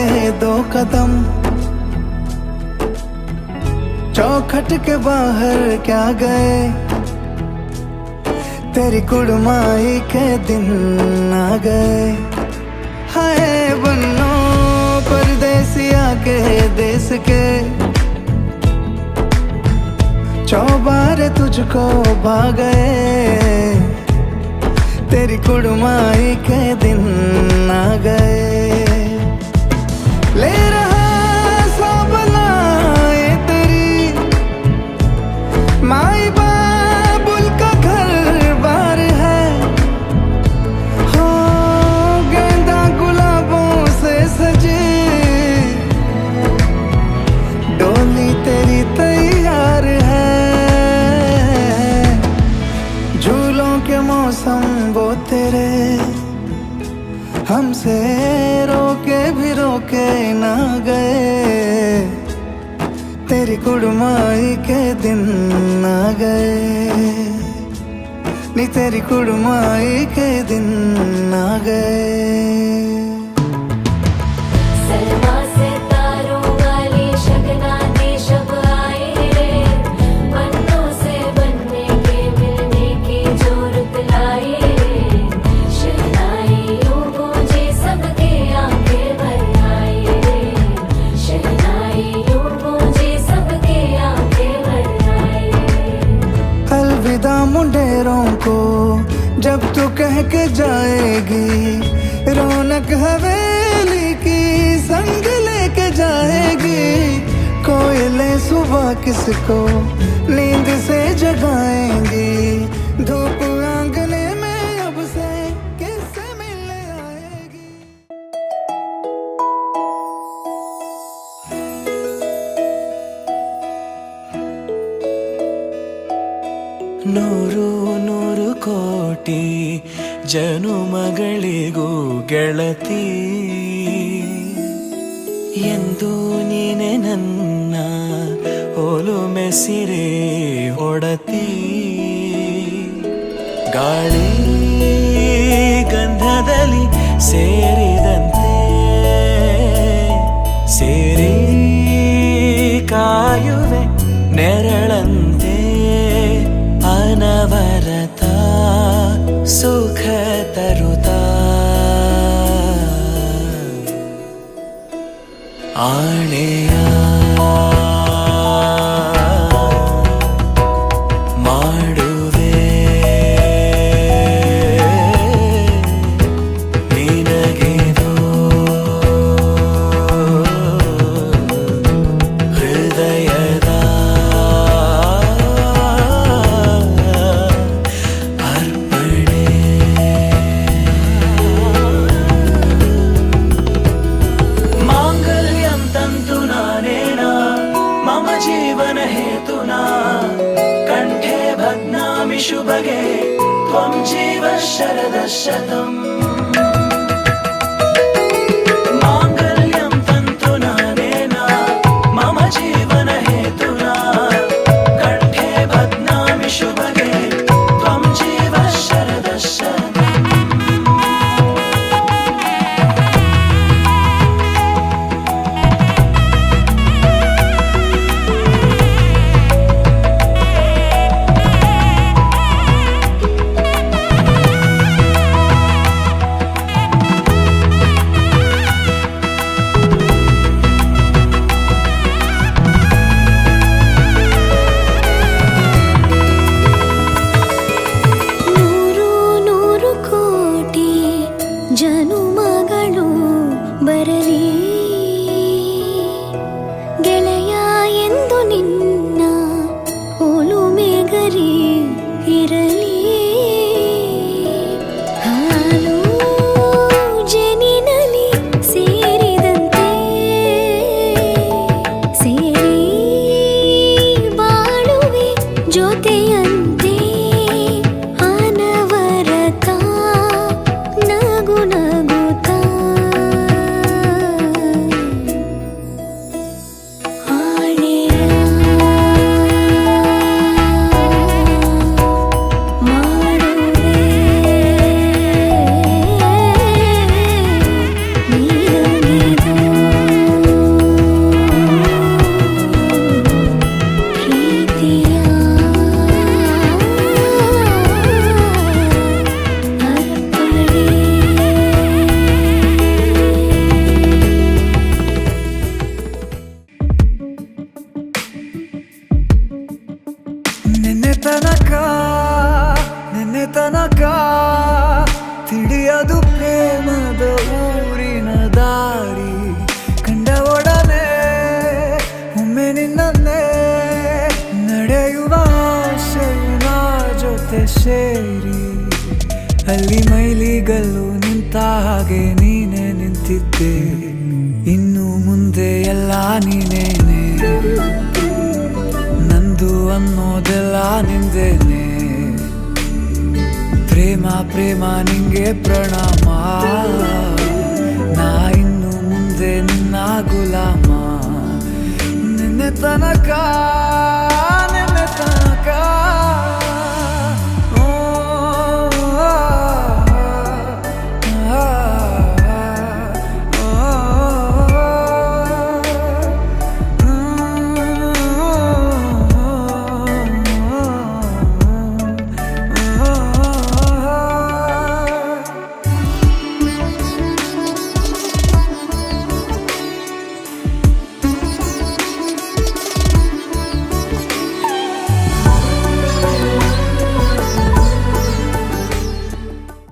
आगे 2 कदम, चौखट के बाहर क्या गए, तेरी कुड़माई के दिन आ गए। हाय बन्नो परदेसिया के देश के, चौबारे तुझको भा गए, तेरी कुड़माई के दिन आ गए। ले रहा सब लाए तेरी माई बाबुल का घर बार है, हो गेंदा गुलाबों से सजी डोली तेरी तैयार है। झूलों के मौसम वो तेरे, हमसे रोके भी रोके ना गए, तेरी कुड़माई के दिन आ गए, नी तेरी कुड़माई के दिन आ गए। अलविदा मुंडेरों को जब तू कह के जाएगी, रौनक हवेली की संग लेके जाएगी। कोयले सुबह किसको नींद से जगाएंगी, धूप आंगने में अब से किससे मिलने आएगी। ನೂರು ನೂರು ಕೋಟಿ ಜನುಮಗಳಿಗೂ ಗೆಳತಿ, ಎಂದು ನೀನೆ ನನ್ನ ಒಲುಮೆ ಸಿರೆ ಒಡತಿ। ಗಾಳಿ ಗಂಧದಲ್ಲಿ ಸೇರಿದಂತೆ ಸೇರಿ ಕಾಯುವೆ ನೆರಳಂತೆ, ಅನವರತ ಸುಖ ತರುತ್ತಾ ಆಣೆಯ ಮಾಡುವೆ ನಿನಗೆದೋ ಹೃದಯದ ಅರ್ಪಣೆ। ಮಾಂಗಲ್ಯಂ ತಂತು ನಾನೇನ ಮಮ ಜೀವನ ಹೇತುನಾ, ಕಂಠೆ ಭಗ್ನಾಮಿ ಶುಭಗೆ ತ್ವಂ ಜೀವ ಶರದ ಶತಂ। ಮಾಂಗಲ್ಯಂ ತಂತು ನಾನೇನ ಮಮ ಜೀವನ ಹೇತುನಾ, ಕಂಠೆ ಭಗ್ನಾಮಿ ಶುಭಗೆ ತ್ವಂ ಜೀವ ಶರದ ಶತಂ। ಜನುಮಗಳು ಬರಲಿ ಗೆಳೆಯ ಎಂದು ನಿನ್ನ ಒಲುಮೆ ಗರಿ ಇರಲಿ, ಹಾಲು ಜನಿನಲಿ ಸೇರಿದಂತೆ ಸೇರಿ ಬಾಳುವೆ ಜೊತೆಯಂತೆ, ಅನವರತ ನಗು ನಗುತ್ತಾ ಅಲ್ಲಿ ಮೈಲಿಗಲ್ಲು ನಿಂತ ಹಾಗೆ ನೀನೆ ನಿಂತಿದ್ದೆ, ಇನ್ನು ಮುಂದೆ ಎಲ್ಲ ನೀನೇನೆ, ನಂದು ಅನ್ನೋದೆಲ್ಲ ನಿಂದೇನೆ. ಪ್ರೇಮ ಪ್ರೇಮ ನಿಂಗೆ ಪ್ರಣಾಮ, ನಾ ಇನ್ನು ಮುಂದೆ ನಿನ್ನ ಗುಲಾಮ, ನಿನ್ನೆ ತನಕ